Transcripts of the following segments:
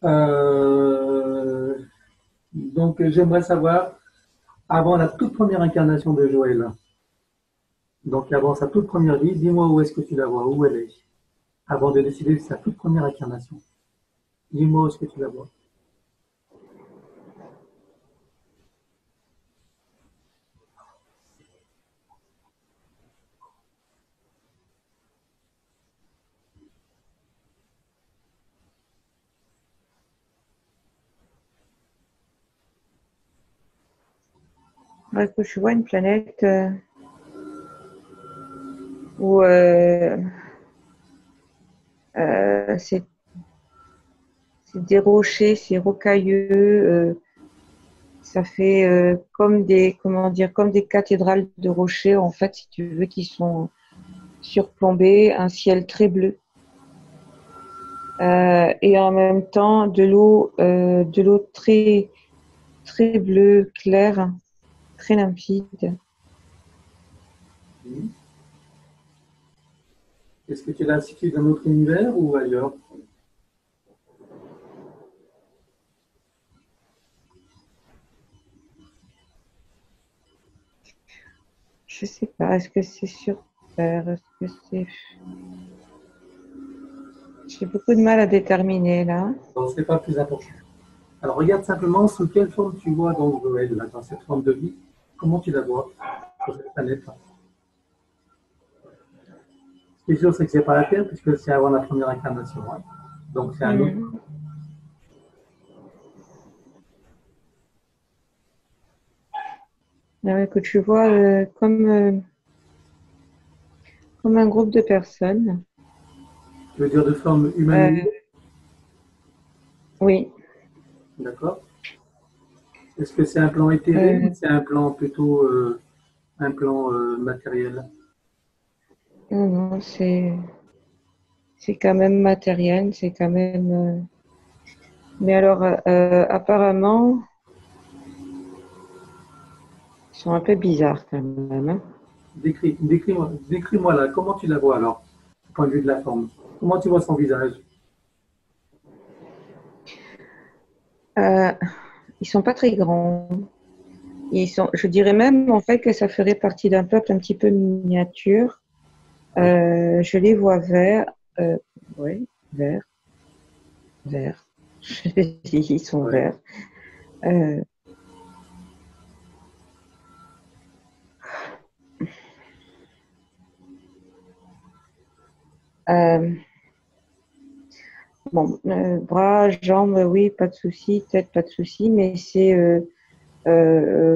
Euh, donc, j'aimerais savoir, avant la toute première incarnation de Joël, donc avant sa toute première vie, dis-moi où est-ce que tu la vois, où elle est, avant de décider de sa toute première incarnation. Dis-moi où est-ce que tu la vois. Ouais, que je vois une planète où c'est des rochers, c'est rocailleux, ça fait comme des, comment dire, comme des cathédrales de rochers, en fait, si tu veux, qui sont surplombées, un ciel très bleu. Et en même temps de l'eau très, très bleue, claire, très limpide. Hmm. Est-ce que tu l'as situé dans notre univers ou ailleurs? Je sais pas, est-ce que c'est sur Terre, est-ce que c'est... J'ai beaucoup de mal à déterminer là. Bon, ce n'est pas le plus important. Alors, regarde simplement sous quelle forme tu vois donc Joël, là, dans cette forme de vie. Comment tu la vois sur cette planète-là? Ce qui est sûr, c'est que c'est pas la Terre, puisque c'est avant la première incarnation, hein. Donc, c'est un autre. Hmm. Alors, que tu vois comme un groupe de personnes. Tu veux dire de forme Euh, humanoïde, oui, d'accord? Est-ce que c'est un plan éthéré ou euh, c'est un plan plutôt un plan matériel? non, non, c'est quand même matériel, c'est quand même. Mais alors, apparemment, ils sont un peu bizarres quand même, hein. Décris-moi là, comment tu la vois alors, du point de vue de la forme? Comment tu vois son visage? Euh, Ils sont pas très grands. Ils sont, je dirais même en fait que ça ferait partie d'un peuple un petit peu miniature. Oui. Je les vois verts, oui, verts, verts. Ils sont Ouais. verts. Euh, euh, bon, bras, jambes, oui, pas de souci, tête, pas de souci, mais c'est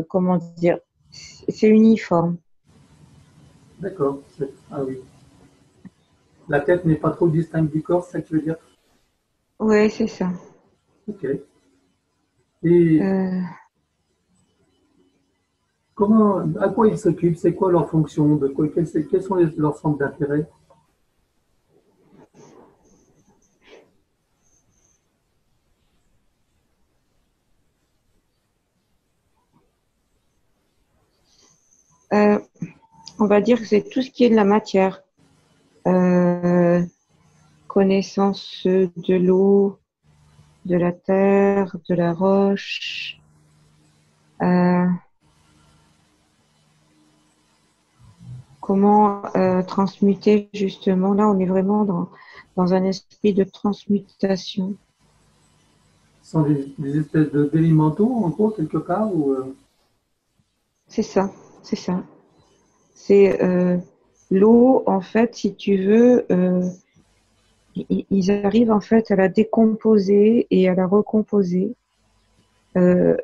comment dire, c'est uniforme. D'accord. Ah oui. La tête n'est pas trop distincte du corps, c'est ça que tu veux dire? Oui, c'est ça. Ok. Et Euh, comment, à quoi ils s'occupent? C'est quoi leur fonction? Quels sont leurs centres d'intérêt? euh, on va dire que c'est tout ce qui est de la matière. Euh, Connaissance de l'eau, de la terre, de la roche. Euh, Comment transmuter justement. Là, on est vraiment dans un esprit de transmutation. Ce sont des espèces d'élémentaux, en gros, quelque part, ou C'est ça, c'est ça. C'est l'eau, en fait, si tu veux, ils arrivent en fait à la décomposer et à la recomposer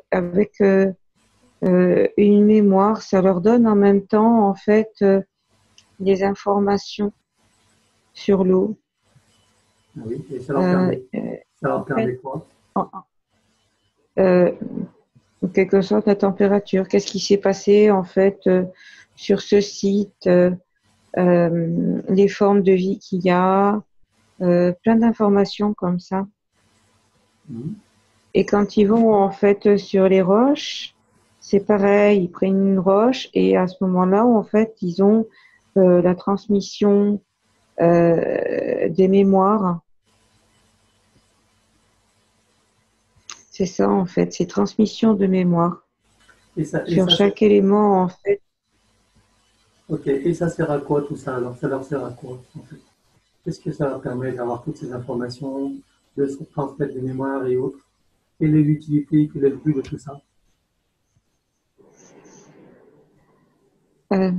avec une mémoire. Ça leur donne en même temps, en fait, des informations sur l'eau. ah oui, et Euh, ça leur en fait, permet quoi? en, euh, en quelque sorte, la température. Qu'est-ce qui s'est passé en fait sur ce site, les formes de vie qu'il y a, plein d'informations comme ça. Mhm. Et quand ils vont en fait sur les roches, c'est pareil, ils prennent une roche et à ce moment-là, en fait, ils ont la transmission des mémoires. C'est ça, en fait. C'est transmission de mémoire. Et ça, Sur chaque élément, en fait. ok. Et ça sert à quoi tout ça? Alors, ça leur sert à quoi, en fait? Qu'est-ce que ça leur permet d'avoir toutes ces informations, de se transmettre des mémoires et autres? Quelle est l'utilité, quel est le but de tout ça? euh,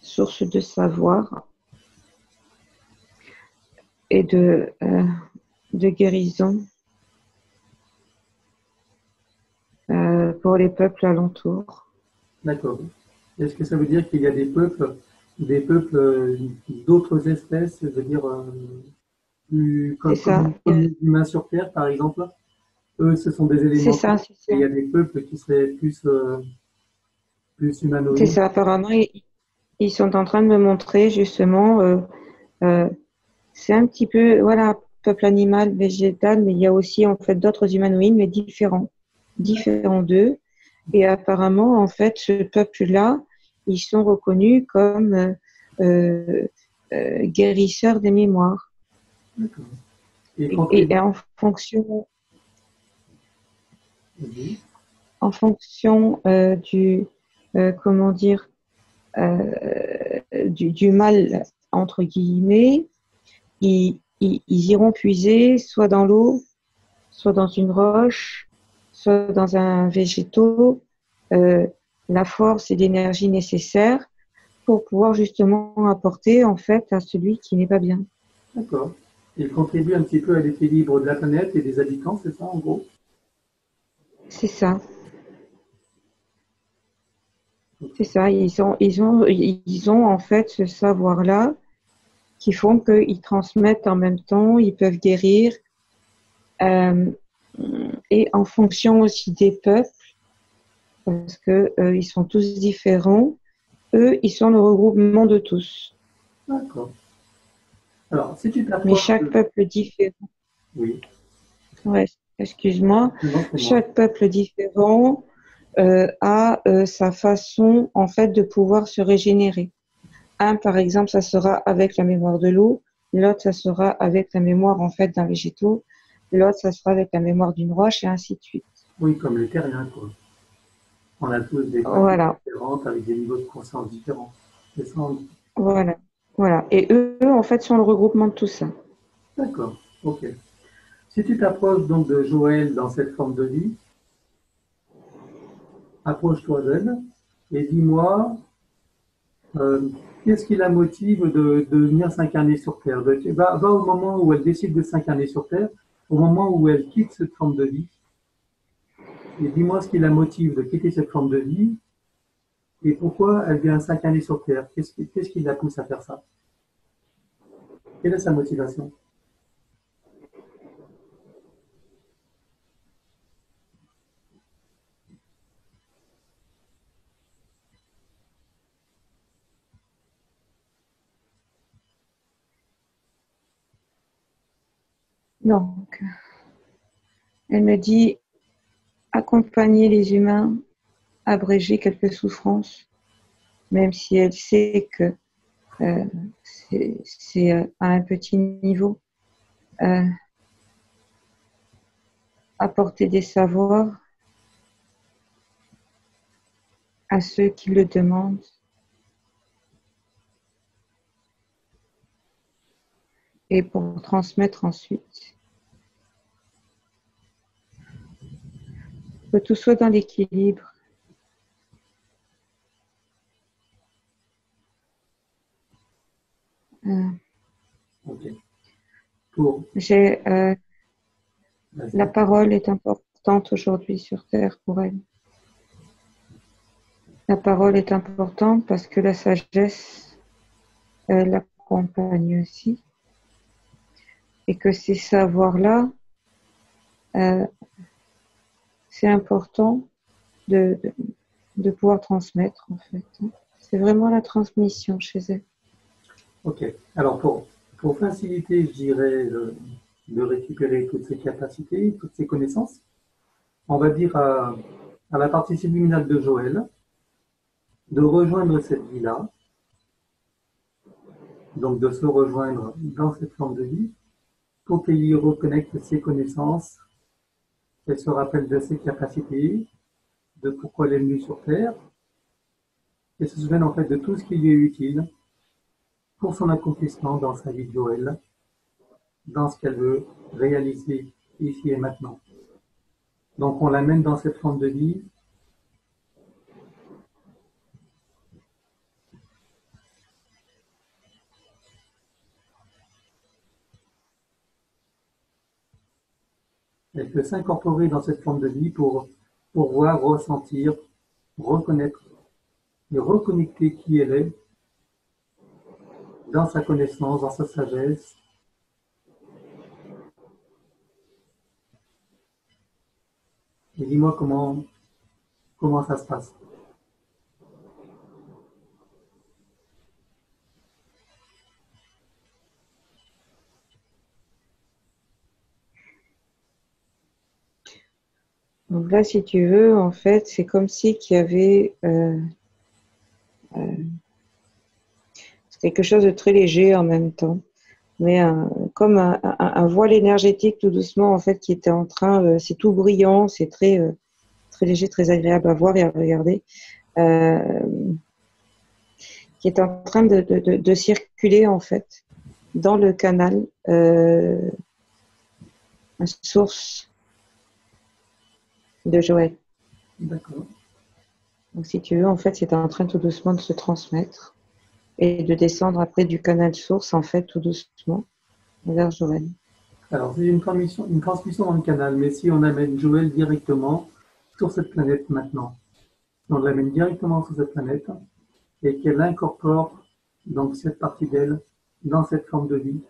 Source de savoir et de guérison pour les peuples alentours. D'accord. Est-ce que ça veut dire qu'il y a des peuples d'autres espèces, je veux dire, C'est ça, comme les humains sur Terre, par exemple? Eux, ce sont des c'est éléments. ça, c'est Et ça. il y a des peuples qui seraient plus C'est humanoïdes. ça. Apparemment, ils sont en train de me montrer justement, euh, c'est un petit peu, voilà, peuple animal, végétal, mais il y a aussi en fait d'autres humanoïdes, mais différents d'eux. Et apparemment, en fait, ce peuple-là, ils sont reconnus comme euh, guérisseurs des mémoires. D'accord. Et Et contribuent. Oui. en fonction comment dire, du mal, entre guillemets, ils iront puiser soit dans l'eau, soit dans une roche, soit dans un végétaux, euh, la force et l'énergie nécessaires pour pouvoir justement apporter en fait à celui qui n'est pas bien. D'accord. Ils contribuent un petit peu à l'équilibre de la planète et des habitants, c'est ça, en gros? C'est ça, c'est ça. Ils ont en fait ce savoir-là qui font qu'ils transmettent en même temps, ils peuvent guérir. Euh, et en fonction aussi des peuples, parce que ils sont tous différents, eux, ils sont le regroupement de tous. D'accord. Alors, si tu Mais t'approches chaque peuple différent, oui, ouais, excuse-moi, non, c'est moi. chaque peuple différent a sa façon en fait de pouvoir se régénérer. Un, par exemple, ça sera avec la mémoire de l'eau, l'autre, ça sera avec la mémoire en fait d'un végétaux, l'autre, ça sera avec la mémoire d'une roche et ainsi de suite. Oui, comme les terriens, quoi. On a tous des pratiques Voilà, différentes avec des niveaux de conscience différents. C'est ça, voilà, voilà. Et eux, en fait, sont le regroupement de tout ça. d'accord, ok. Si tu t'approches donc de Joël dans cette forme de vie, approche-toi d'elle et dis-moi euh, qu'est-ce qui la motive de venir s'incarner sur Terre. Va au moment où elle décide de s'incarner sur Terre, au moment où elle quitte cette forme de vie, et dis-moi ce qui la motive de quitter cette forme de vie et pourquoi elle vient s'incarner sur Terre. Qu'est-ce qui la pousse à faire ça? Quelle est sa motivation? Donc, elle me dit accompagner les humains, abréger quelques souffrances, même si elle sait que euh, c'est à un petit niveau, euh, apporter des savoirs à ceux qui le demandent et pour transmettre ensuite. Que tout soit dans l'équilibre. Euh, Ok. Pour, j'ai, la vas-y. parole est importante aujourd'hui sur Terre pour elle. La parole est importante parce que la sagesse l'accompagne aussi et que ces savoirs-là, euh, c'est important de, de, de pouvoir transmettre en fait. C'est vraiment la transmission chez elle. Ok. Alors pour faciliter, je dirais, de récupérer toutes ces capacités, toutes ces connaissances, on va dire à la partie subliminale de Joël de rejoindre cette vie-là, donc de se rejoindre dans cette forme de vie, pour qu'il y reconnecte ses connaissances Elle se rappelle de ses capacités, de pourquoi elle est venue sur Terre, et se souvient en fait de tout ce qui lui est utile pour son accomplissement dans sa vie de Joël, dans ce qu'elle veut réaliser ici et maintenant. Donc on l'amène dans cette forme de vie. Elle peut s'incorporer dans cette forme de vie pour voir, ressentir, reconnaître et reconnecter qui elle est dans sa connaissance, dans sa sagesse. Et dis-moi comment ça se passe. Donc là, si tu veux, en fait, c'est comme si qu'il y avait c'est quelque chose de très léger en même temps, mais comme un voile énergétique tout doucement, en fait, qui était en train, c'est tout brillant, c'est très, très léger, très agréable à voir et à regarder, qui est en train de circuler, en fait, dans le canal, une source de Joël. D'accord. Donc, si tu veux, en fait, c'est en train tout doucement de se transmettre et de descendre après du canal source, en fait, tout doucement, vers Joël. Alors, c'est une transmission dans le canal, mais si on amène Joël directement sur cette planète maintenant, on l'amène directement sur cette planète et qu'elle incorpore donc cette partie d'elle dans cette forme de vie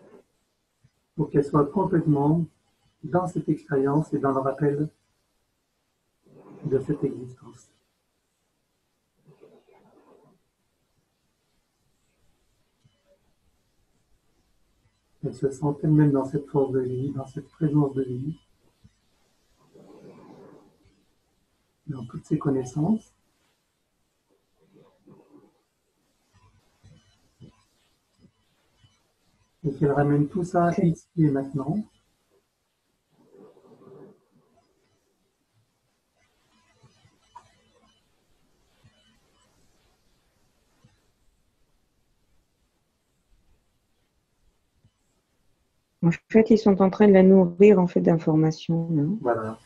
pour qu'elle soit complètement dans cette expérience et dans le rappel de cette existence. Elle se sent elle-même dans cette force de vie, dans cette présence de vie, dans toutes ses connaissances. Et qu'elle ramène tout ça ici et maintenant. En fait, ils sont en train de la nourrir en fait d'informations. Voilà.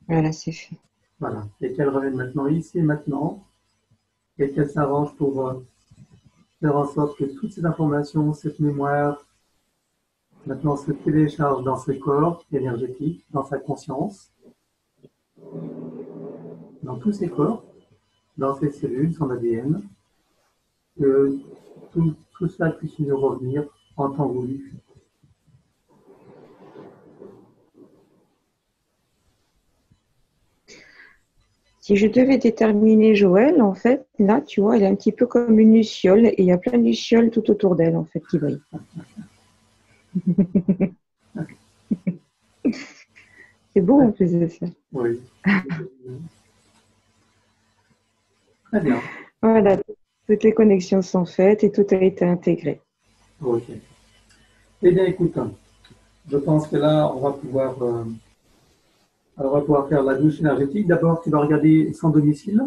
Voilà, c'est fait. Voilà. Et qu'elle revienne maintenant ici et maintenant. Et qu'elle s'arrange pour faire en sorte que toutes ces informations, cette mémoire, maintenant se télécharge dans ce corps énergétique, dans sa conscience, dans tous ses corps, dans ses cellules, son ADN, que tout ça puisse nous revenir en temps voulu. Si je devais déterminer Joël, en fait, là, tu vois, elle est un petit peu comme une luciole et il y a plein de lucioles tout autour d'elle, en fait, qui brillent. C'est beau en plus de ça. Oui. Très bien. Voilà, toutes les connexions sont faites et tout a été intégré. Ok. Eh bien, écoute, je pense que là, on va pouvoir faire la douche énergétique. D'abord, tu vas regarder son domicile.